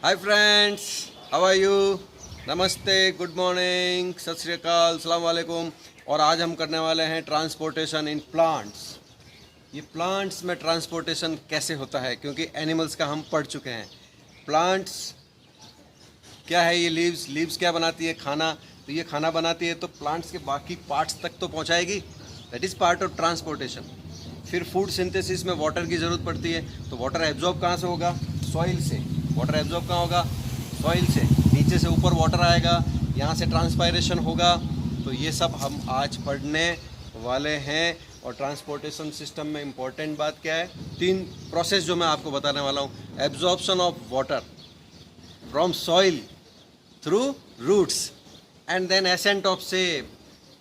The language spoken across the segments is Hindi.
Hi friends, how are you? नमस्ते, गुड मॉर्निंग, सत श्री अकाल, सलाम वालेकुम। और आज हम करने वाले हैं ट्रांसपोर्टेशन इन प्लांट्स। ये प्लांट्स में ट्रांसपोर्टेशन कैसे होता है, क्योंकि एनिमल्स का हम पढ़ चुके हैं। प्लांट्स क्या है? ये लीव्स क्या बनाती है? खाना। तो ये खाना बनाती है तो प्लांट्स के बाकी पार्ट्स तक तो पहुंचाएगी। That is part of transportation. फिर फूड सिंथेसिस में वाटर की ज़रूरत पड़ती है, तो वाटर एब्जॉर्ब कहाँ से होगा? सॉइल से। वाटर एब्जॉर्ब कहाँ होगा? सॉइल से। नीचे से ऊपर वाटर आएगा, यहाँ से ट्रांसपायरेशन होगा। तो ये सब हम आज पढ़ने वाले हैं। और ट्रांसपोर्टेशन सिस्टम में इम्पॉर्टेंट बात क्या है? 3 प्रोसेस जो मैं आपको बताने वाला हूँ। Absorption of water from soil through roots, and then ascent of sap.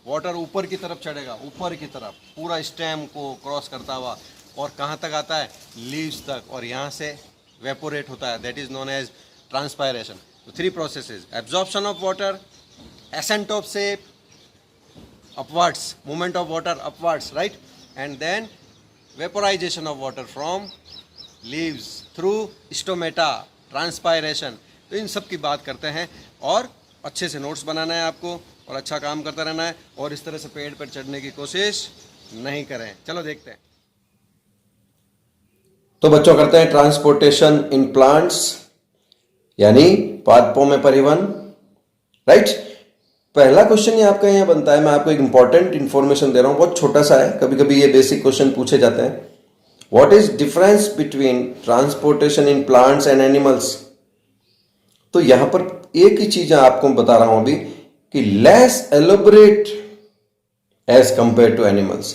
Water ऊपर की तरफ चढ़ेगा, ऊपर की तरफ पूरा स्टेम को क्रॉस करता हुआ, और कहाँ तक आता है? लीव्स तक, और यहाँ से वेपोरेट होता है। That is known as transpiration. तो 3 processes: absorption of water, ascent of sap, upwards, movement of water upwards, right, and then vaporization of water from leaves through stomata, transpiration. तो इन सब की बात करते हैं, और अच्छे से नोट्स बनाना है आपको, और अच्छा काम करता रहना है, और इस तरह से पेड़ पर चढ़ने की कोशिश नहीं करें। चलो देखते हैं। तो बच्चों, करते हैं ट्रांसपोर्टेशन इन प्लांट्स, यानी पादपों में परिवहन, राइट। पहला क्वेश्चन ये आपका यहाँ बनता है, मैं आपको एक इंपॉर्टेंट इंफॉर्मेशन दे रहा हूँ, बहुत छोटा सा है, कभी कभी ये बेसिक क्वेश्चन पूछे जाते हैं। What is difference between transportation in plants and animals? तो यहां पर एक ही चीज आपको बता रहा हूं अभी, कि less elaborate as compare to animals.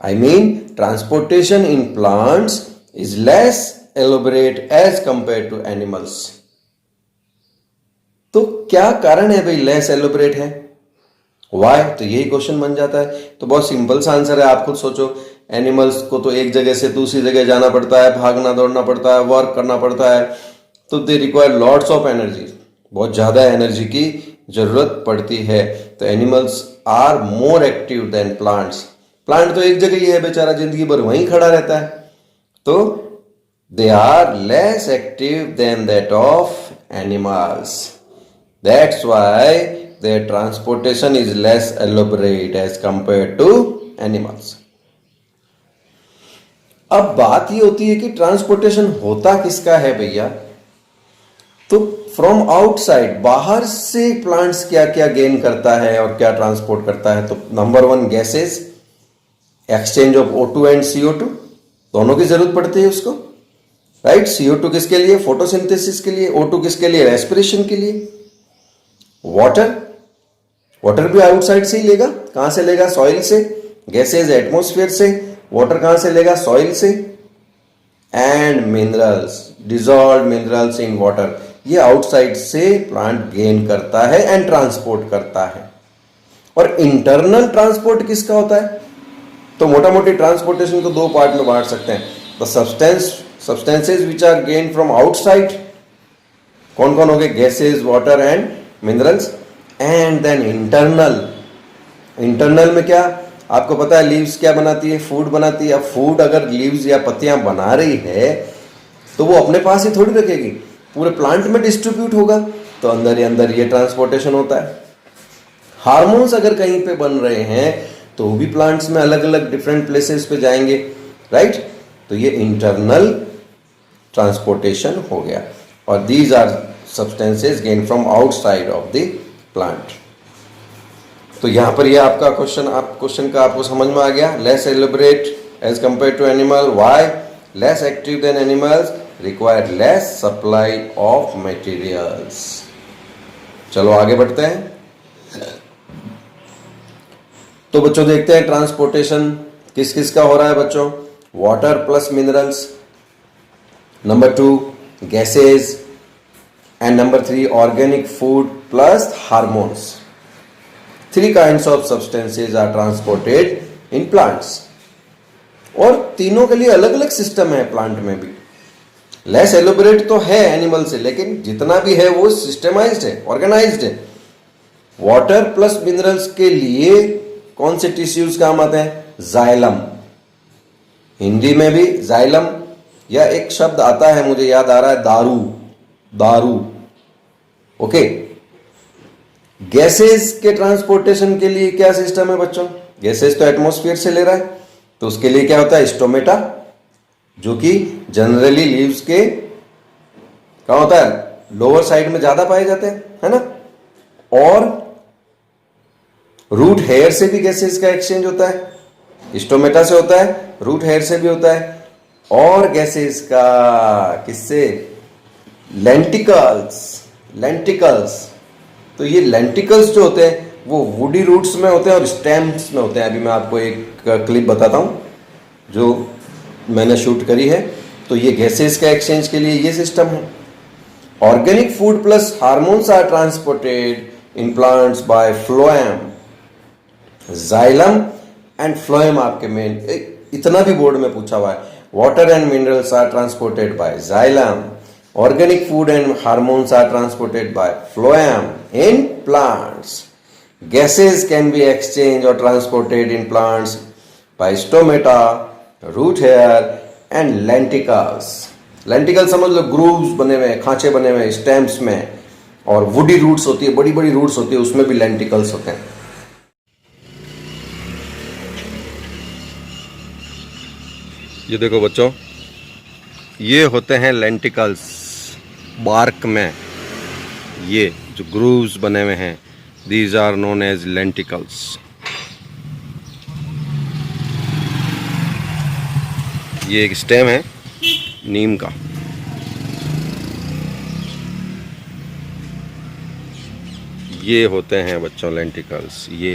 I mean transportation in plants is less elaborate as compared to animals. तो क्या कारण है भाई लेस एलोबरेट है? Why? तो यही क्वेश्चन बन जाता है। तो बहुत सिंपल सा आंसर है, आप खुद सोचो। एनिमल्स को तो एक जगह से दूसरी जगह जाना पड़ता है, भागना दौड़ना पड़ता है, वर्क करना पड़ता है, तो they require lots of energy, बहुत ज्यादा एनर्जी की जरूरत पड़ती है। तो animals are more active than plants. Plant तो एक जगह ही है बेचारा, जिंदगी भर वहीं खड़ा रहता है, तो they are less active than that of animals. That's why their transportation is less elaborate as compared to animals. अब बात ये होती है कि ट्रांसपोर्टेशन होता किसका है भैया? तो फ्रॉम आउटसाइड, बाहर से प्लांट्स क्या क्या गेन करता है और क्या ट्रांसपोर्ट करता है? तो number 1, gases, exchange of O2 and CO2, दोनों की जरूरत पड़ती है उसको, राइट। CO2 किसके लिए? फोटोसिंथेसिस के लिए। O2 किसके लिए? रेस्पिरेशन के लिए। वाटर भी आउटसाइड से ही लेगा। कहां से लेगा? सॉइल से। गैसेज एटमॉस्फेयर से। वाटर कहां से लेगा? सॉइल से। And minerals, dissolve minerals in water, ये आउटसाइड से प्लांट गेन करता है एंड ट्रांसपोर्ट करता है। और इंटरनल ट्रांसपोर्ट किसका होता है? तो मोटा मोटी ट्रांसपोर्टेशन को 2 पार्ट में बांट सकते हैं। The substances which are gain from outside, कौन कौन हो गए? Gases, water and minerals. And then internal में क्या आपको पता है? लीव्स क्या बनाती है? फूड बनाती है। अब फूड अगर लीव्स या पत्तियां बना रही है तो वो अपने पास ही थोड़ी रखेगी, पूरे प्लांट में डिस्ट्रीब्यूट होगा, तो अंदर ही अंदर ये ट्रांसपोर्टेशन होता है। हार्मोन्स अगर कहीं पे बन रहे हैं तो वो भी प्लांट्स में अलग अलग डिफरेंट प्लेसेस पे जाएंगे, राइट। तो ये इंटरनल ट्रांसपोर्टेशन हो गया। और these are substances gain from outside of the plant. तो यहां पर ये आपका क्वेश्चन का आपको समझ में आ गया। Less elaborate as compare to animal. Why? Less active than animals, require less supply of materials. चलो आगे बढ़ते हैं। तो बच्चों देखते हैं ट्रांसपोर्टेशन किस किस का हो रहा है बच्चों। Water plus minerals, number 2 gases, and number 3 organic food plus hormones. 3 kinds of substances are transported in plants. और तीनों के लिए अलग अलग सिस्टम है प्लांट में भी। लेस एलोबरेट तो है एनिमल से, लेकिन जितना भी है वो सिस्टमाइज्ड है, ऑर्गेनाइज्ड है। वाटर प्लस मिनरल्स के लिए कौन से टिश्यूज काम आते हैं? जाइलम। हिंदी में भी जाइलम, या एक शब्द आता है मुझे याद आ रहा है, दारू। दारू। ओके, गैसेस के ट्रांसपोर्टेशन के लिए क्या सिस्टम है बच्चों? गैसेस तो एटमॉस्फेयर से ले रहा है, तो उसके लिए क्या होता है? स्टोमेटा, जो कि जनरली लीव्स के क्या होता है, लोअर साइड में ज्यादा पाए जाते हैं, है ना। और रूट हेयर से भी गैसेस का एक्सचेंज होता है, स्टोमेटा से होता है, रूट हेयर से भी होता है। और गैसेस का किससे? लेंटिकल्स। लेंटिकल्स, तो ये लेंटिकल्स जो होते हैं वो वुडी रूट्स में होते हैं और स्टेम्स में होते हैं। अभी मैं आपको एक क्लिप बताता हूं जो मैंने शूट करी है। तो ये गैसेस का एक्सचेंज के लिए ये सिस्टम है। Organic food plus hormones are transported in plants by phloem. Xylem and phloem आपके मेन, इतना भी बोर्ड में पूछा हुआ है। Water and minerals are transported by xylem. Organic food and hormones are transported by phloem in plants. Gases can be exchanged or transported in plants by stomata, root hair and lenticles. Lenticles समझ लो, grooves बने हुए हैं, खांचे बने हुए हैं स्टेम्स में, और वुडी रूट्स होती है, बड़ी बड़ी रूट्स होती है, उसमें भी लेंटिकल्स होते हैं। ये देखो बच्चों, ये होते हैं लेंटिकल्स बार्क में। ये जो ग्रूव्स बने हुए हैं, these are known as lenticels. ये एक स्टेम है नीम का। ये होते हैं बच्चों लेंटिकल्स, ये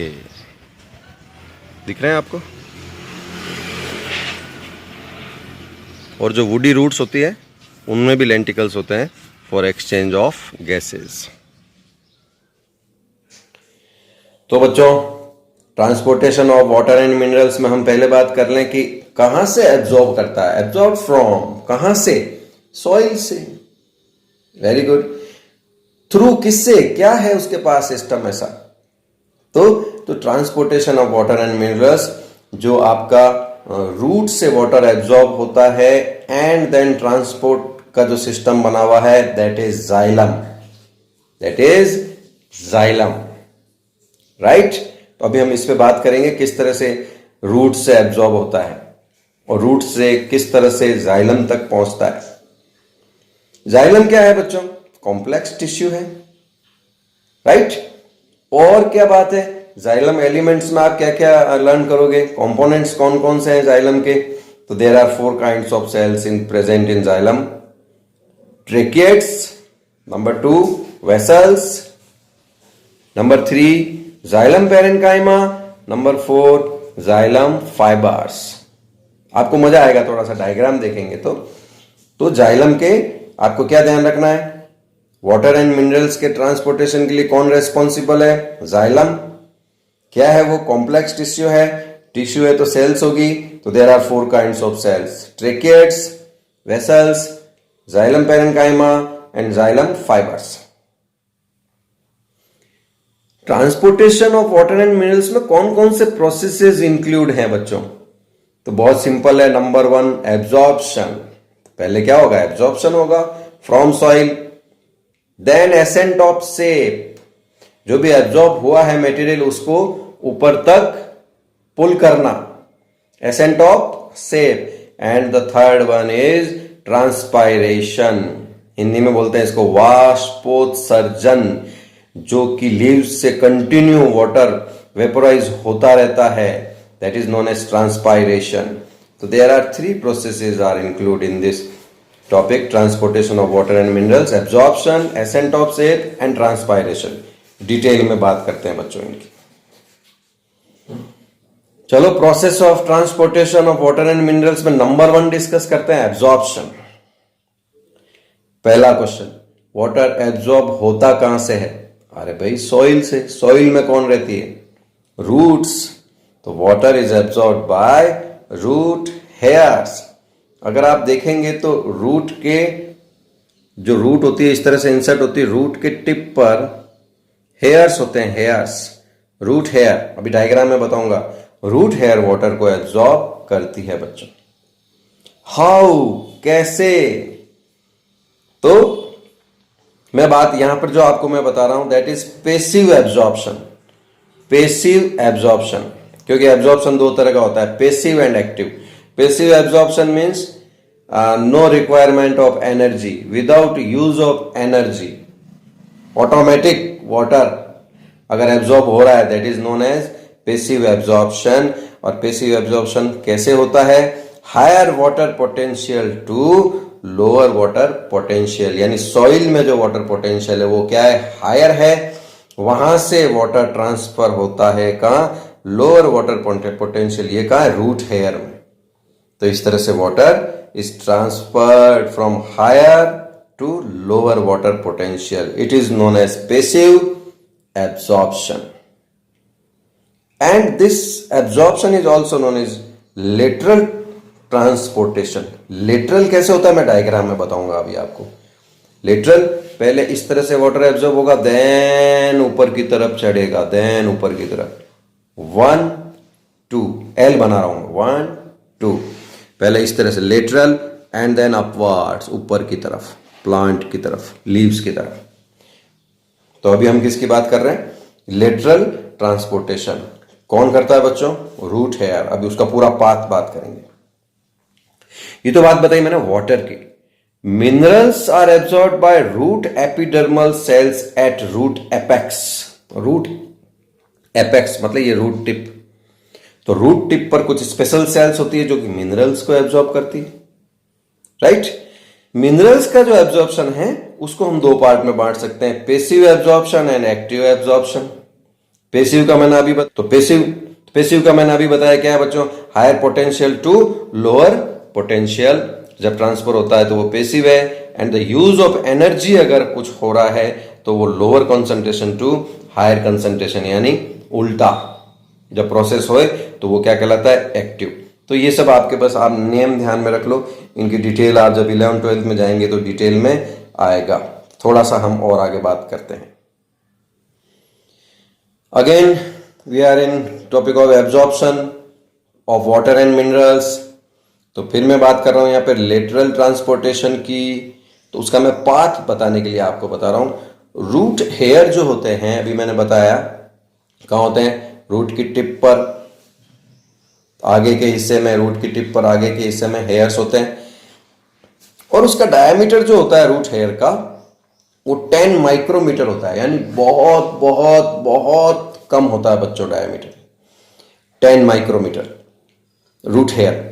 दिख रहे हैं आपको। और जो वुडी रूट्स होती है उनमें भी लेंटिकल्स होते हैं फॉर एक्सचेंज ऑफ गैसेस। तो बच्चों, transportation of water and minerals में हम पहले बात कर लें कि कहां से एब्जॉर्ब करता है। एब्जॉर्ब फ्रॉम, कहां से? सॉइल से। Very good. थ्रू किससे? क्या है उसके पास सिस्टम ऐसा? तो transportation of water and minerals, जो आपका रूट से वाटर एब्जॉर्ब होता है एंड देन ट्रांसपोर्ट का जो सिस्टम बना हुआ है, that is xylem. That is xylem, right. तो अभी हम इस पे बात करेंगे किस तरह से रूट से एब्जॉर्ब होता है और रूट से किस तरह से जाइलम तक पहुंचता है। जाइलम क्या है बच्चों? कॉम्प्लेक्स टिश्यू है, राइट। और क्या बात है, जाइलम एलिमेंट्स में आप क्या क्या लर्न करोगे? कंपोनेंट्स कौन कौन से हैं जाइलम के? तो there are 4 kinds of cells in present in xylem. Tracheids, number 2 vessels, number 3 xylem parenchyma, number 4 xylem fibres. आपको मजा आएगा थोड़ा सा डायग्राम देखेंगे तो जाइलम के आपको क्या ध्यान रखना है? वाटर एंड मिनरल्स के ट्रांसपोर्टेशन के लिए कौन रेस्पॉन्सिबल है? जाइलम। क्या है वो? कॉम्प्लेक्स टिश्यू है। टिश्यू है तो सेल्स होगी, तो there are 4 kinds of cells, tracheids, vessels, xylem parenchyma and xylem fibres. Transportation of water and minerals में कौन कौन से प्रोसेसेस इंक्लूड हैं बच्चों? तो बहुत सिंपल है। Number 1 absorption. पहले क्या होगा? एब्जॉर्प्शन होगा from soil. Then ascent of sap, जो भी एब्जॉर्ब हुआ है मटेरियल उसको ऊपर तक पुल करना, accent of sap. And the third one is transpiration. Hindi में बोलते हैं इसको वाष्पोत्सर्जन, जो कि लीव्स से कंटिन्यू वाटर वेपोराइज होता रहता है, that is known as transpiration. तो there are 3 processes are include in this topic, transportation of water and minerals, absorption, ascent of sap and transpiration. Detail में बात करते हैं बच्चों इनकी। चलो, process of transportation of water and minerals में नंबर 1 डिस्कस करते हैं, एब्जॉर्प्शन। पहला क्वेश्चन, वाटर एब्जॉर्ब होता कहां से है? अरे भाई सॉइल से। सॉइल में कौन रहती है? रूट्स। तो water is absorb by root hairs. अगर आप देखेंगे तो रूट के जो रूट होती है इस तरह से इंसर्ट होती है, रूट के टिप पर हेयर्स होते हैं, हेयर्स, रूट हेयर। अभी डायग्राम में बताऊंगा। रूट हेयर वाटर को एब्जॉर्ब करती है बच्चों। हाउ? कैसे? तो मैं बात यहां पर जो आपको मैं बता रहा हूं that is passive absorption. Passive absorption, क्योंकि एब्जॉर्प्शन दो तरह का होता है, passive and active. Passive absorption means no requirement of energy, without use of energy, automatic water अगर एब्जॉर्ब हो रहा है that is known as passive absorption. और पेसिव एब्जॉर्प्शन कैसे होता है? Higher water potential to lower water potential, यानी सॉइल में जो वाटर पोटेंशियल है वो क्या है? हायर है, वहां से वाटर ट्रांसफर होता है कहां? लोअर वाटर पोटेंशियल, ये कहां है? रूट हेयर में। तो इस तरह से water is transferred from higher to lower water potential. It is known as passive absorption. And this absorption is also known as lateral transportation. Lateral कैसे होता है मैं डायग्राम में बताऊंगा अभी आपको। Lateral पहले इस तरह से वाटर एब्जॉर्ब होगा, देन ऊपर की तरफ चढ़ेगा, देन ऊपर की तरफ 1 2 L बना रहा हूं, 1 2, पहले इस तरह से लेटरल एंड देन अपवर्ड्स, ऊपर की तरफ, प्लांट की तरफ, लीव्स की तरफ। तो अभी हम किसकी बात कर रहे हैं? Lateral transportation. कौन करता है बच्चों? Root hair. अभी उसका पूरा पाथ बात करेंगे। ये तो बात बताई मैंने वाटर की। Minerals are absorbed by root epidermal cells at root apex. Root apex मतलब ये रूट टिप। तो रूट टिप पर कुछ स्पेशल सेल्स होती है जो कि मिनरल्स को एब्जॉर्ब करती है, राइट? मिनरल्स का जो एब्जॉर्प्शन है उसको हम दो पार्ट में बांट सकते हैं, passive absorption and active absorption. Passive का मैंने अभी बताया क्या है बच्चों? Higher potential to lower potential जब ट्रांसफर होता है तो वो पेसिव है। And the use of energy अगर कुछ हो रहा है तो वो lower concentration to higher concentration, यानी उल्टा जब प्रोसेस होए तो वो क्या कहलाता है? एक्टिव। तो ये सब आपके पास आप नियम ध्यान में रख लो, इनकी डिटेल आप जब 11th-12th में जाएंगे तो डिटेल में आएगा। थोड़ा सा हम और आगे बात करते हैं। Again we are in topic of absorption of water and minerals. तो फिर मैं बात कर रहा हूं यहाँ पे लेटरल ट्रांसपोर्टेशन की। तो उसका मैं पाथ बताने के लिए आपको बता रहा हूं। रूट हेयर जो होते हैं, अभी मैंने बताया कहां होते हैं? रूट की टिप पर, आगे के हिस्से में, रूट की टिप पर आगे के हिस्से में हेयर्स होते हैं। और उसका डायमीटर जो होता है रूट हेयर का वो 10 माइक्रोमीटर होता है, यानी बहुत बहुत बहुत कम होता है बच्चों diameter, 10 micrometre root hair.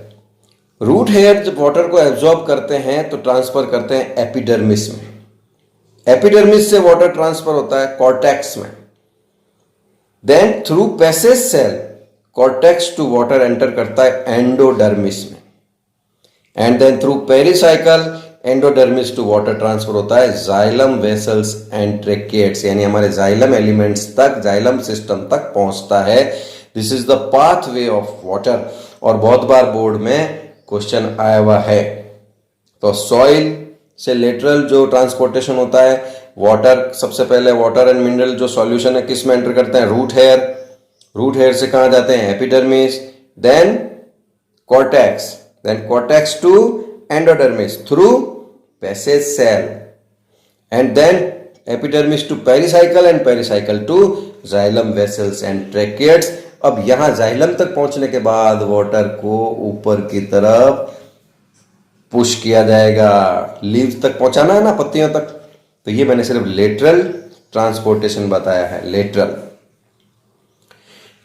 Root hair जब वाटर को एब्जॉर्ब करते हैं तो ट्रांसफर करते हैं एपिडर्मिस में। एपिडर्मिस से वाटर ट्रांसफर होता है कॉर्टेक्स में। Then through passage cell cortex to water enter करता है एंडोडर्मिस में। And then through pericycle endodermis to water transfer होता है जाइलम वेसल्स एंड ट्रेकिएट्स, यानी हमारे जाइलम एलिमेंट्स तक, जाइलम सिस्टम तक पहुंचता है। This is the pathway of water. और बहुत बार बोर्ड में क्वेश्चन आया हुआ है। तो सॉइल से लेटरल जो ट्रांसपोर्टेशन होता है, वाटर सबसे पहले वाटर एंड मिनरल जो सॉल्यूशन है किस में एंटर करते हैं? Root hair. रूट हेयर से कहां जाते हैं? Epidermis, then cortex, then cortex to endodermis through passage cell, and then epidermis to pericycle and pericycle to xylem vessels and tracheids. अब यहां जाइलम तक पहुंचने के बाद वाटर को ऊपर की तरफ पुश किया जाएगा, लीव्स तक पहुंचाना है ना, पत्तियों तक। तो ये मैंने सिर्फ लेटरल ट्रांसपोर्टेशन बताया है, लेटरल।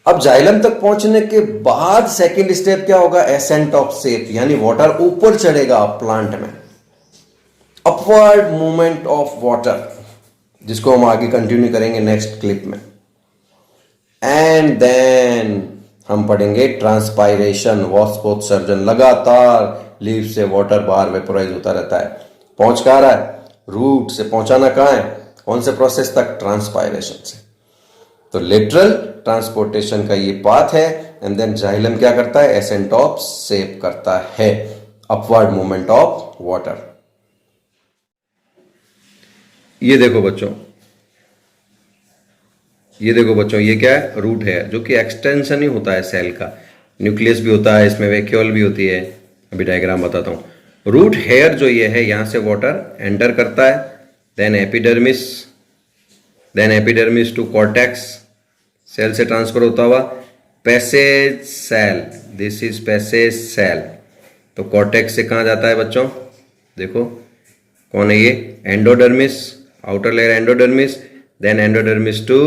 अब जाइलम तक पहुंचने के बाद सेकंड स्टेप क्या होगा? एसेंट ऑफ सेप, यानी वाटर ऊपर चढ़ेगा प्लांट में। अपवर्ड मूवमेंट ऑफ वाटर, जिसको हम आगे कंटिन्यू करेंगे नेक्स्ट क्लिप में। एंड देन हम पढ़ेंगे ट्रांसपायरेशन, वाष्पोत्सर्जन। लगातार लीव से वाटर बाहर वेपोराइज होता रहता है। पहुंच कहां रहा है? रूट से पहुंचाना कहां है? कौन से प्रोसेस तक? ट्रांसपायरेशन से। तो लेटरल ट्रांसपोर्टेशन का ये पाथ है। एंड देन जाइलम क्या करता है? एसेंट ऑफ सेप करता है, अपवर्ड मूवमेंट ऑफ वाटर। ये देखो बच्चों, ये क्या है? रूट है, जो कि एक्सटेंशन ही होता है सेल का। न्यूक्लियस भी होता है इसमें, वैक्यूल भी होती है। अभी डायग्राम बताता हूं। रूट हेयर जो ये है, यहां से वाटर एंटर करता है, then epidermis to cortex, cell से ट्रांसफर होता हुआ passage cell, this is passage cell. तो कॉर्टेक्स से कहाँ जाता है बच्चों, देखो कौन है ये, endodermis, outer layer endodermis, then endodermis to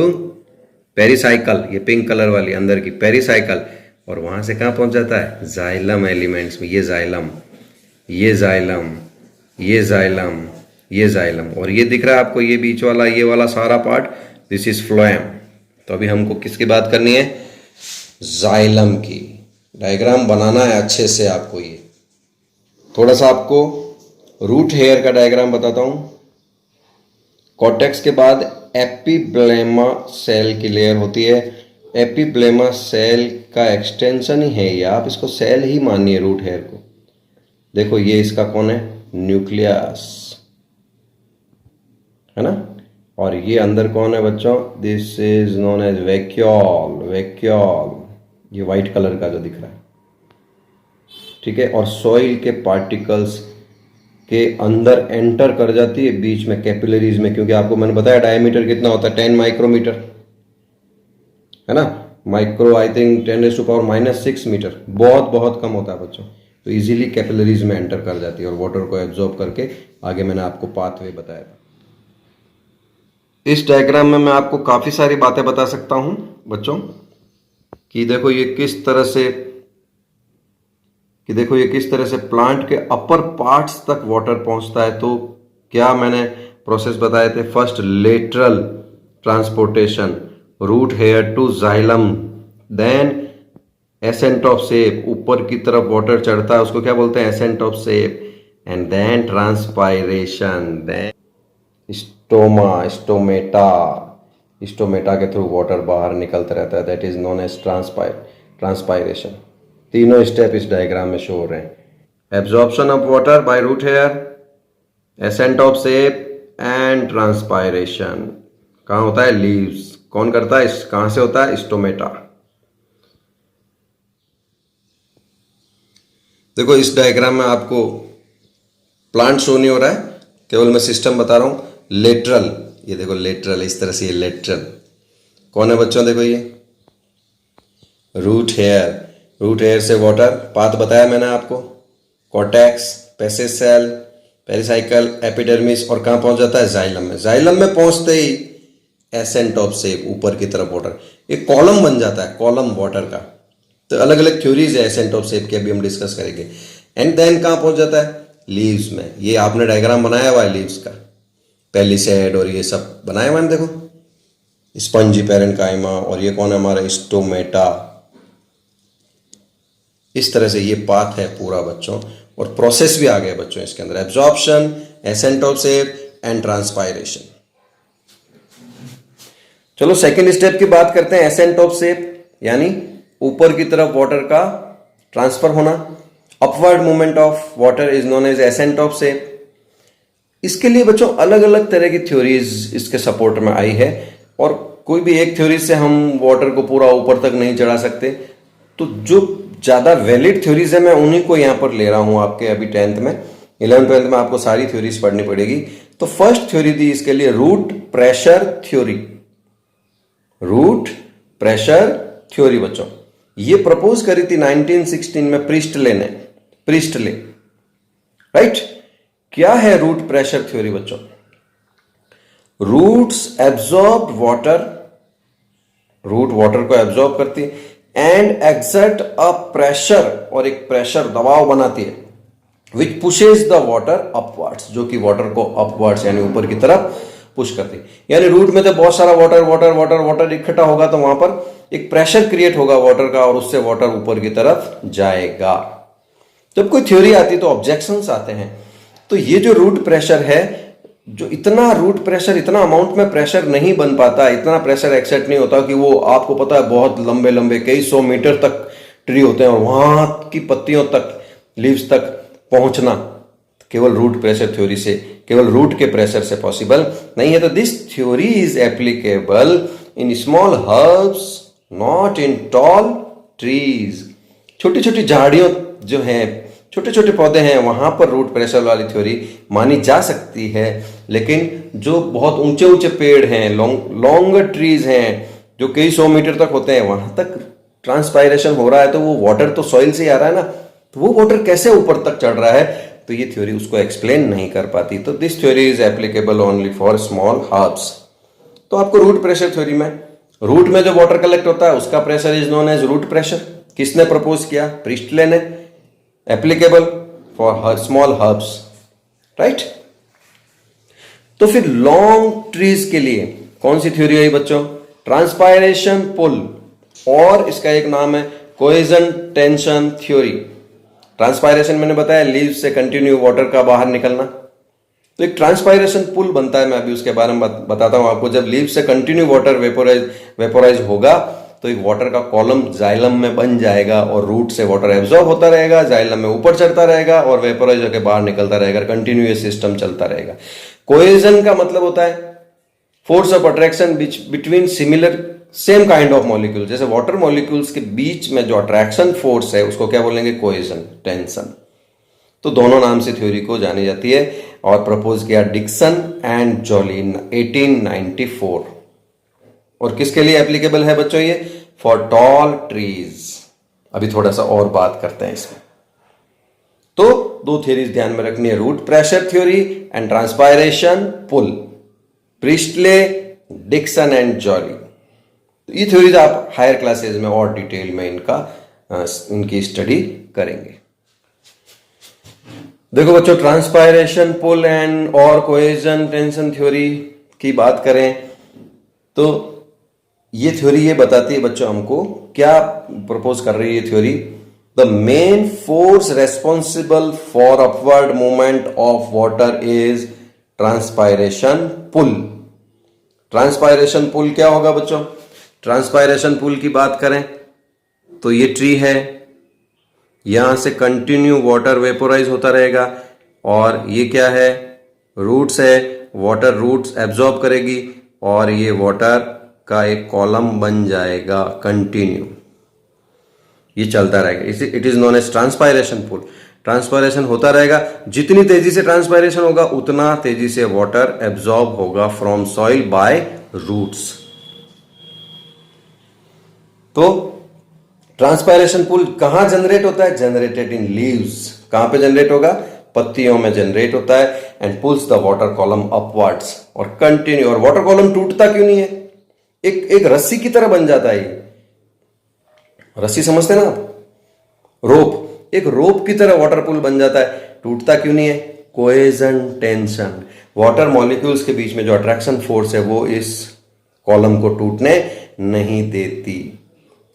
pericycle, ये पिंक कलर वाली अंदर की पेरिसाइकल, और वहां से कहाँ पहुंच जाता है, जाइलम एलिमेंट्स में, ये जाइलम, ये जाइलम, ये जाइलम, ये जाइलम, और ये दिख रहा है आपको ये बीच वाला, ये वाला सारा पार्ट, दिस इज फ्लोएम। तो अभी हमको किसकी बात करनी है, जाइलम की। डायग्राम बनाना है अच्छे से आपको। ये थोड़ा सा आपको रूट हेयर का डायग्राम बताता हूं। कॉर्टेक्स के बाद एपिब्लेमा सेल की लेयर होती है। एपिब्लेमा सेल का एक्सटेंशन ही है ये, आप इसको सेल ही मानिए रूट हेयर को। देखो ये इसका कौन है, न्यूक्लियस है ना, और ये अंदर कौन है बच्चों, this is known as vacuole, vacuole, ये व्हाइट कलर का जो दिख रहा है, ठीक है। और सॉइल के पार्टिकल्स के अंदर एंटर कर जाती है बीच में कैपिलरीज में, क्योंकि आपको मैंने बताया डायमीटर कितना होता है, 10 माइक्रोमीटर है ना, माइक्रो आई थिंक 10⁻⁻⁶ मीटर, बहुत बहुत कम होता है बच्चों। तो इजीली कैपिलरीज में एंटर कर जाती है और वाटर को एब्जॉर्ब करके, आगे मैंने आपको पाथवे बताया था। इस डायग्राम में मैं आपको काफी सारी बातें बता सकता हूं बच्चों, कि देखो ये किस तरह से प्लांट के अपर पार्ट्स तक वाटर पहुंचता है। तो क्या मैंने प्रोसेस बताए थे, first lateral transportation, root hair to xylem, then ascent of sap, ऊपर की तरफ वाटर चढ़ता है उसको क्या बोलते हैं, ascent of sap, and then transpiration, then stomata के थ्रू वाटर बाहर निकलता रहता है, that is known as transpiration. तीनों स्टेप इस डायग्राम में शो हो रहे हैं, absorption of water by root hair, ascent of sap and transpiration. कहां होता है, लीव्स। कौन करता है, कहां से होता है, स्टोमेटा। देखो इस डायग्राम में आपको प्लांट शो नहीं हो रहा है, केवल मैं सिस्टम बता रहा हूं। लेटरल, ये देखो लेटरल, इस तरह से ये लेटरल कौन है बच्चों, देखो ये रूट हेयर, रूट हेयर से वाटर पाथ बताया मैंने आपको, cortex, passage cell, pericycle, epidermis, और कहां पहुंच जाता है, जाइलम में। जाइलम में पहुंचते ही एसेंट ऑफ सेप, ऊपर की तरफ वाटर, एक कॉलम बन जाता है, कॉलम वाटर का। तो अलग अलग थ्योरीज है एसेंट ऑफ सेप की, अभी हम डिस्कस करेंगे। एंड देन कहां पहुंच जाता है, लीव्स में। ये आपने डायग्राम बनाया हुआ है लीव्स का, पेलिसेड और ये सब बनाया हुआ है, देखो स्पंजी पैरेन्काइमा, और ये कौन है हमारा, स्टोमेटा। इस तरह से ये पाथ है पूरा बच्चों, और प्रोसेस भी आ गया बच्चों इसके अंदर, absorption, ascent of sap and transpiration. चलो सेकेंड स्टेप की बात करते हैं, एसेंट ऑफ सेप, यानी ऊपर की तरफ वाटर का ट्रांसफर होना। Upward movement of water is known as ascent of sap. इसके लिए बच्चों अलग अलग तरह की थ्योरीज इसके सपोर्ट में आई है, और कोई भी एक थ्योरी से हम वाटर को पूरा ऊपर तक नहीं चढ़ा सकते। तो जो ज्यादा वैलिड थ्योरीज है मैं उन्हीं को यहां पर ले रहा हूं आपके अभी 10th में। 11th 12th में आपको सारी थ्योरीज पढ़नी पड़ेगी। तो फर्स्ट थ्योरी दी इसके लिए root pressure theory, root pressure theory बच्चों। ये प्रपोज करी थी 1916 में प्रिस्टले ने, प्रिस्टले, राइट। क्या है रूट प्रेशर थ्योरी बच्चों, roots absorb water, root water को एब्जॉर्ब करती है, एंड एक्सर्ट अ प्रेशर, और एक प्रेशर दबाव बनाती है, विच पुशेज द वाटर अपवर्ड्स, जो कि वाटर को अपवर्ड्स यानी ऊपर की तरफ पुश करती है। यानी रूट में तो बहुत सारा वाटर वाटर वाटर वाटर इकट्ठा होगा, तो वहां पर एक प्रेशर क्रिएट होगा वाटर का, और उससे वाटर ऊपर की तरफ जाएगा। जब कोई थ्योरी आती है तो ऑब्जेक्शंस आते हैं। तो ये जो रूट प्रेशर है, जो इतना रूट प्रेशर, इतना अमाउंट में प्रेशर नहीं बन पाता, इतना प्रेशर एक्सेप्ट नहीं होता कि वो, आपको पता है बहुत लंबे लंबे कई 100 मीटर तक ट्री होते हैं, और वहां की पत्तियों तक, लीव्स तक पहुंचना केवल रूट प्रेशर थ्योरी से, केवल रूट के प्रेशर से पॉसिबल नहीं है। तो this theory is applicable in small herbs, not in tall trees. छोटी छोटी झाड़ियों जो हैं, छोटे छोटे पौधे हैं, वहां पर रूट प्रेशर वाली थ्योरी मानी जा सकती है। लेकिन जो बहुत ऊंचे ऊंचे पेड़ हैं, लॉन्गर ट्रीज हैं जो कई 100 मीटर तक होते हैं, वहां तक ट्रांसपायरेशन हो रहा है, तो वो वाटर तो सॉइल से ही आ रहा है ना, तो वो वाटर कैसे ऊपर तक चढ़ रहा है, तो ये थ्योरी उसको एक्सप्लेन नहीं कर पाती। तो this theory is applicable only for small herbs. तो आपको रूट प्रेशर थ्योरी में रूट में जो वाटर कलेक्ट होता है उसका pressure is known as root pressure. किसने प्रपोज किया? प्रिस्टले ने। Applicable for small herbs, right. तो फिर लॉन्ग ट्रीज के लिए कौन सी थ्योरी है बच्चों? ट्रांसपायरेशन पुल, और इसका एक नाम है कोहेजन टेंशन थ्योरी। ट्रांसपायरेशन मैंने बताया लीव्स से कंटिन्यू वाटर का बाहर निकलना, तो एक ट्रांसपायरेशन पुल बनता है। मैं अभी उसके बारे में बताता हूं आपको। जब लीव से कंटिन्यू वाटर वेपोराइज होगा तो एक वाटर का कॉलम जाइलम में बन जाएगा और रूट से वाटर एब्जॉर्ब होता रहेगा, जाइलम में ऊपर चढ़ता रहेगा और वेपोराइज होकर बाहर निकलता रहेगा। कंटिन्यू ये सिस्टम चलता रहेगा। कोहेजन का मतलब होता है force of attraction between similar same kind of molecule. जैसे वाटर मॉलिक्यूल्स के बीच में जो अट्रैक्शन फोर्स है उसको क्या बोलेंगे? Cohesion tension. तो दोनों नाम से थ्योरी को जानी जाती है और प्रपोज किया डिक्सन एंड जॉली 1894। और किसके लिए एप्लीकेबल है बच्चों ये? For tall trees. अभी थोड़ा सा और बात करते हैं इसमें। तो दो थ्योरीज ध्यान में रखनी है, root pressure theory and transpiration pull. Priestley, Dixon and Jolly. ये थ्योरीज आप हायर क्लासेस में और डिटेल में इनकी स्टडी करेंगे। देखो बच्चों, ट्रांसपायरेशन पुल एंड और कोहेजन टेंशन थ्योरी की बात करें तो ये थ्योरी ये बताती है बच्चों हमको क्या प्रपोज कर रही है theory? The main force responsible for upward movement of water is transpiration pull. Transpiration pull क्या होगा बच्चों? ट्रांसपायरेशन पुल की बात करें तो ये ट्री है, यहां से कंटिन्यू वाटर वेपोराइज होता रहेगा और ये क्या है? रूट्स है। वाटर रूट्स एब्जॉर्ब करेगी और ये वाटर का एक कॉलम बन जाएगा कंटिन्यू, ये चलता रहेगा। It is known as transpiration pull. Transpiration होता रहेगा, जितनी तेजी से ट्रांसपायरेशन होगा उतना तेजी से वाटर एब्जॉर्ब होगा फ्रॉम सॉइल बाय रूट्स। तो ट्रांसपायरेशन पुल कहां जनरेट होता है? Generated in leaves. कहां पे जनरेट होगा? पत्तियों में जनरेट होता है and pulls the water column upwards और कंटिन्यू। और वाटर कॉलम टूटता क्यों नहीं है? एक रस्सी की तरह बन जाता है ये। रस्सी समझते ना आप? रोप, एक रोप की तरह वाटर पुल बन जाता है। टूटता क्यों नहीं है? Cohesion tension. वाटर मॉलिक्यूल्स के बीच में जो अट्रैक्शन फोर्स है वो इस कॉलम को टूटने नहीं देती।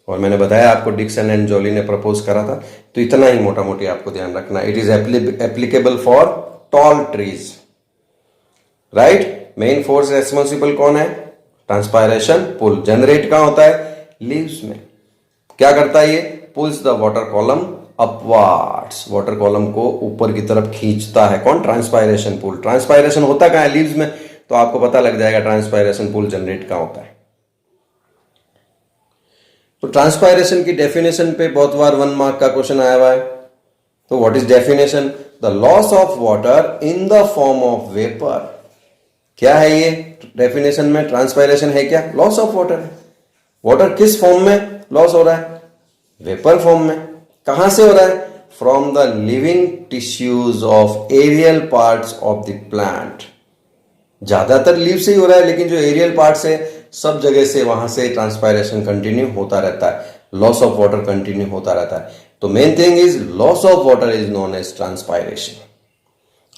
और मैंने बताया आपको डिक्सन एंड जॉली ने प्रपोज करा था, तो इतना ही मोटा मोटी आपको ध्यान रखना। It is applicable for tall trees, right. Main force responsible कौन है? ट्रांसपायरेशन पुल। जनरेट कहां होता है? लीव्स में। क्या करता है ये? Pulls the water column upwards. Water column को ऊपर की तरफ खींचता है। कौन? Transpiration pull. ट्रांसपायरेशन होता कहां है? लीव्स में। तो आपको पता लग जाएगा ट्रांसपायरेशन पुल जनरेट कहां होता है। तो ट्रांसपायरेशन की डेफिनेशन पे बहुत बार 1 मार्क का क्वेश्चन आया हुआ है। तो what is definition? The loss of water in the form of vapour. क्या है ये डेफिनेशन में? ट्रांसपायरेशन है क्या? लॉस ऑफ वाटर है। वाटर किस फॉर्म में लॉस हो रहा है? वेपर फॉर्म में। कहां से हो रहा है? From the living tissues of aerial parts of the plant. ज्यादातर लीव से ही हो रहा है, लेकिन जो एरियल पार्ट्स है सब जगह से वहां से ट्रांसपायरेशन कंटिन्यू होता रहता है। लॉस ऑफ वाटर कंटिन्यू होता रहता है। तो main thing is loss of water is known as transpiration.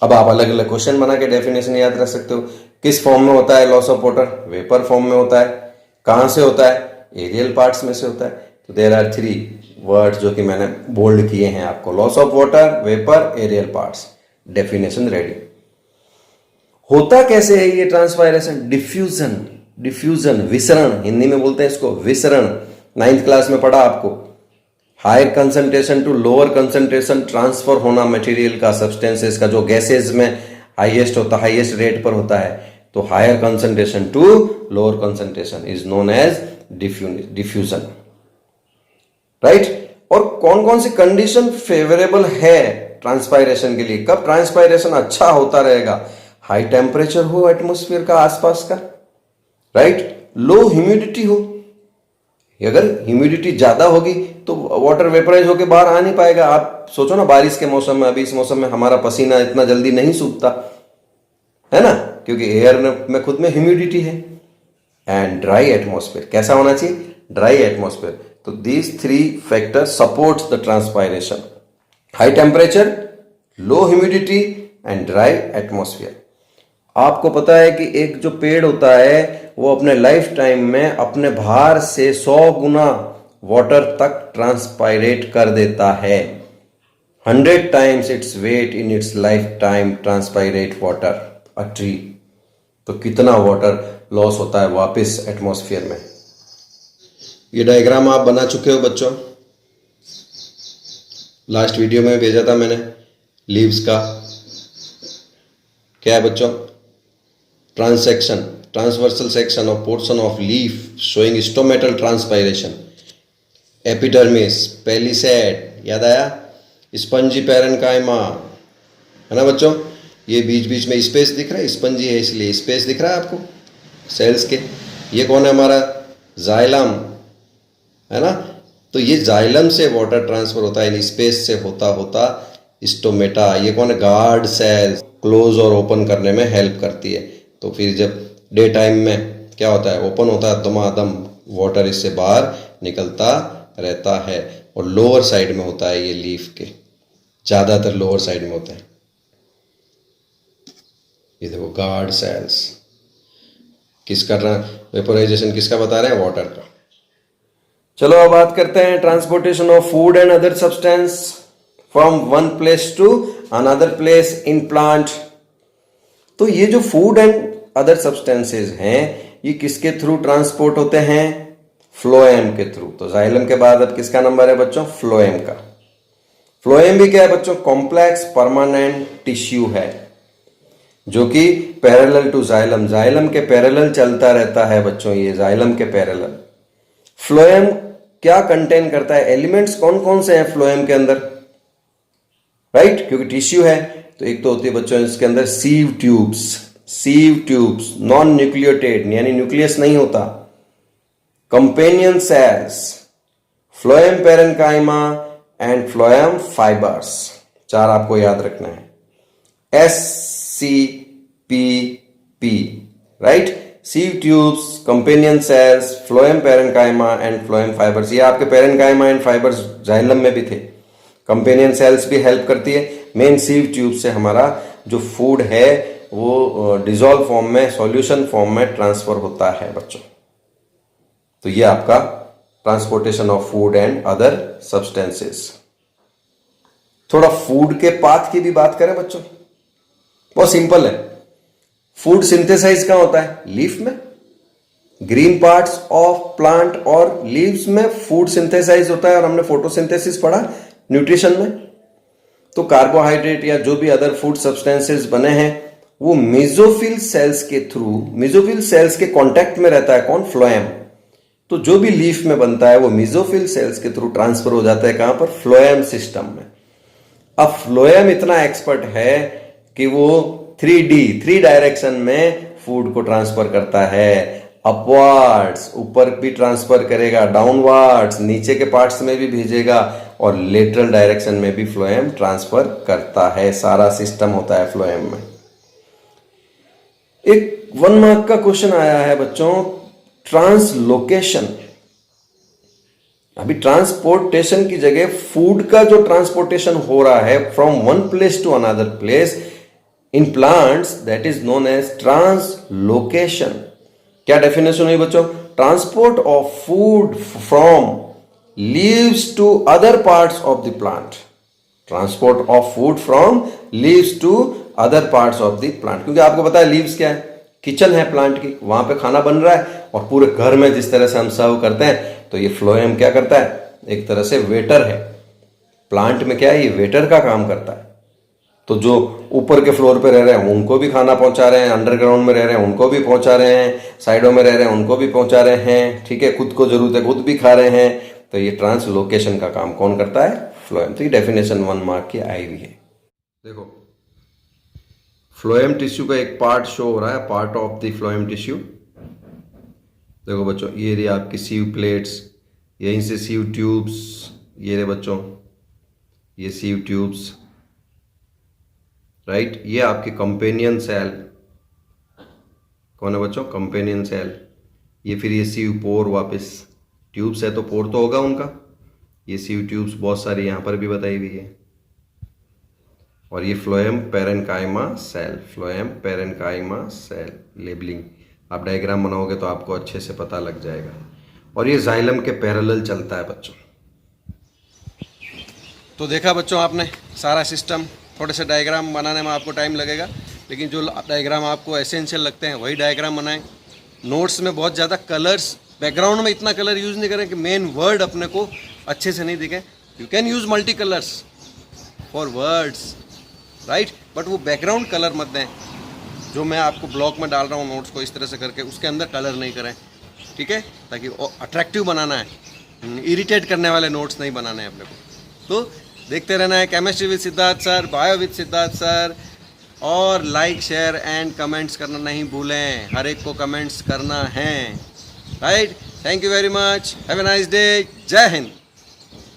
अब आप अलग अलग क्वेश्चन बना के डेफिनेशन याद रख सकते हो। किस फॉर्म में होता है loss of water? Vapour form में होता है। कहां से होता है? एरियल पार्ट्स में से होता है। तो देयर आर 3 वर्ड्स जो कि मैंने बोल्ड किए हैं आपको। Loss of water, vapour, aerial parts. Definition ready. होता कैसे है ये ट्रांसपायरेशन? डिफ्यूजन। डिफ्यूजन, विसरण, हिंदी में बोलते हैं इसको विसरण। 9th क्लास में पढ़ा आपको। Higher concentration to lower concentration transfer होना मटेरियल का, सब्सटेंसेस का, जो गैसेज में हाईएस्ट होता, हाईएस्ट रेट पर होता है। तो higher concentration to lower concentration is known as diffusion, right. और कौन कौन सी कंडीशन फेवरेबल है ट्रांसपायरेशन के लिए। कब ट्रांसपायरेशन अच्छा होता रहेगा? हाई टेम्परेचर हो एटमॉस्फेयर का आसपास का, राइट, लो ह्यूमिडिटी हो। अगर ह्यूमिडिटी ज्यादा होगी तो वाटर वेपराइज होके बाहर आ नहीं पाएगा। आप सोचो ना, बारिश के मौसम में, अभी इस मौसम में हमारा पसीना इतना जल्दी नहीं सूखता है ना, क्योंकि एयर में खुद में ह्यूमिडिटी है। एंड ड्राई एटमॉस्फेयर कैसा होना चाहिए? Dry atmosphere. तो these three factor supports the transpiration: high temperature, low humidity and dry atmosphere. आपको पता है कि एक जो पेड़ होता है वो अपने लाइफ टाइम में अपने भार से 100 गुना वाटर तक ट्रांसपायरेट कर देता है। 100 times its weight in its lifetime transpirate water a tree. तो कितना वाटर लॉस होता है वापस एटमॉस्फेयर में। ये डायग्राम आप बना चुके हो बच्चों, लास्ट वीडियो में भेजा था मैंने लीव्स का। क्या है बच्चों? Transaction, transversal section of portion of leaf showing stomatal transpiration. Epidermis, palisade, याद आया? स्पंजी पैरेन्काइमा, है ना बच्चों? ये बीच बीच में स्पेस दिख रहा है, स्पंजी है इसलिए स्पेस दिख रहा है आपको सेल्स के। ये कौन है? हमारा जाइलम, है ना? तो ये जाइलम से वाटर ट्रांसफर होता है, स्पेस से होता होता स्टोमेटा। ये कौन है? गार्ड सेल्स, क्लोज और ओपन करने में हेल्प करती है। तो फिर जब डे टाइम में क्या होता है? ओपन होता है, दमादम वाटर इससे बाहर निकलता रहता है। और लोअर साइड में होता है ये लीफ के, ज्यादातर लोअर साइड में होता है। ये देखो गार्ड सेल्स। किसका वेपोराइजेशन किसका बता रहे हैं? वाटर का। चलो अब बात करते हैं transportation of food and other substance from one place to another place in plant. तो ये जो फूड एंड अदर सब्सटेंसेस हैं, ये किसके थ्रू ट्रांसपोर्ट होते हैं? फ्लोएम के थ्रू। तो जाइलम के बाद अब किसका नंबर है बच्चों? फ्लोएम का। फ्लोएम भी क्या है बच्चों? कॉम्प्लेक्स परमानेंट टिश्यू है जो कि पैरेलल टू जाइलम, जाइलम के पैरेलल चलता रहता है बच्चों। ये जाइलम के पैरेलल। फ्लोएम क्या कंटेन करता है? एलिमेंट्स कौन कौन से हैं फ्लोएम के अंदर, राइट? क्योंकि टिश्यू है तो एक तो होती है बच्चों इसके अंदर sieve tubes, sieve tubes non nucleated, यानी न्यूक्लियस नहीं होता। Companion cells, phloem parenchyma and phloem fibres. चार आपको याद रखना है, SCPP, right? Sieve tubes, companion cells, phloem parenchyma and phloem fibres. ये आपके पैरेन्काइमा एंड फाइबर्स जाइलम में भी थे। कंपेनियन सेल्स भी हेल्प करती है। मेन सीव ट्यूब से हमारा जो फूड है वो डिजोल्व फॉर्म में, सॉल्यूशन फॉर्म में ट्रांसफर होता है बच्चों। तो ये आपका transportation of food and other substances. थोड़ा फूड के पाथ की भी बात करें बच्चों, बहुत सिंपल है। फूड सिंथेसाइज कहां होता है? लीफ में। ग्रीन पार्ट्स ऑफ प्लांट और लीव्स में फूड सिंथेसाइज होता है। और हमने फोटोसिंथेसिस पढ़ा न्यूट्रिशन में। तो कार्बोहाइड्रेट या जो भी अदर फूड सब्सटेंसेस बने हैं वो मेसोफिल सेल्स के थ्रू, मेसोफिल सेल्स के कांटेक्ट में रहता है कौन? फ्लोएम। तो जो भी लीफ में बनता है वो मेसोफिल सेल्स के थ्रू ट्रांसफर हो जाता है कहां पर? फ्लोएम सिस्टम में। अब फ्लोएम इतना एक्सपर्ट है कि वो 3 डायरेक्शन में फूड को ट्रांसफर करता है। अपवर्ड्स, ऊपर भी ट्रांसफर करेगा, डाउनवर्ड्स, नीचे के पार्ट्स में भी भेजेगा, और लेटरल डायरेक्शन में भी फ्लोएम ट्रांसफर करता है। सारा सिस्टम होता है फ्लोएम में। एक 1 मार्क का क्वेश्चन आया है बच्चों, ट्रांसलोकेशन। अभी ट्रांसपोर्टेशन की जगह फूड का जो ट्रांसपोर्टेशन हो रहा है from one place to another place in plants, that is known as translocation. क्या डेफिनेशन हुई बच्चों? Transport of food from leaves to other parts of the plant, transport of food from leaves to other parts of the plant। क्योंकि आपको पता है लीव्स क्या है? किचन है प्लांट की, वहां पे खाना बन रहा है और पूरे घर में जिस तरह से हम सर्व करते हैं। तो ये फ्लोएम क्या करता है? एक तरह से वेटर है प्लांट में। क्या है? ये वेटर का काम करता है। तो जो ऊपर के फ्लोर पे रह रहे हैं उनको भी खाना पहुंचा रहे हैं, अंडरग्राउंड में रह रहे हैं उनको भी पहुंचा रहे हैं, साइडों में रह रहे हैं उनको भी पहुंचा रहे हैं, ठीक है? खुद को जरूरत है खुद भी खा रहे हैं। तो ये ट्रांसलोकेशन का काम कौन करता है? फ्लोएम। तो ये डेफिनेशन 1 मार्क की आई हुई है। देखो फ्लोएम टिश्यू का एक पार्ट शो हो रहा है, part of the phloem tissue. देखो बच्चों, ये रही आपकी सीव प्लेट्स, यहीं से सीव ट्यूब्स, ये रहे बच्चों ये सीव ट्यूब्स, राइट। ये आपकी कंपेनियन सेल, कौन है बच्चों? Companion cell. ये फिर ये सीव पोर, वापस ट्यूब्स है तो पोर तो होगा उनका। ये सीव ट्यूब्स बहुत सारी यहाँ पर भी बताई हुई है। और ये phloem parenchyma cell, phloem parenchyma cell labelling. आप डायग्राम बनाओगे तो आपको अच्छे से पता लग जाएगा। और ये जाइलम के पैरेलल चलता है बच्चों। तो देखा बच्चों आपने सारा सिस्टम। थोड़े से डायग्राम बनाने में आपको टाइम लगेगा, लेकिन जो डायग्राम आपको एसेंशियल लगते हैं वही डायग्राम बनाएं। नोट्स में बहुत ज़्यादा कलर्स, बैकग्राउंड में इतना कलर यूज़ नहीं करें कि मेन वर्ड अपने को अच्छे से नहीं दिखे। You can use multi colours for words, right, but वो बैकग्राउंड कलर मत दें। जो मैं आपको ब्लॉक में डाल रहा हूँ नोट्स को इस तरह से करके, उसके अंदर कलर नहीं करें, ठीक है, ताकि अट्रैक्टिव बनाना है, इरिटेट करने वाले नोट्स नहीं बनाने हैं अपने को। तो देखते रहना है chemistry with Siddharth sir, bio with Siddharth sir. और लाइक शेयर एंड कमेंट्स करना नहीं भूलें, हर एक को कमेंट्स करना है, right. Thank you very much, have a nice day, जय हिंद।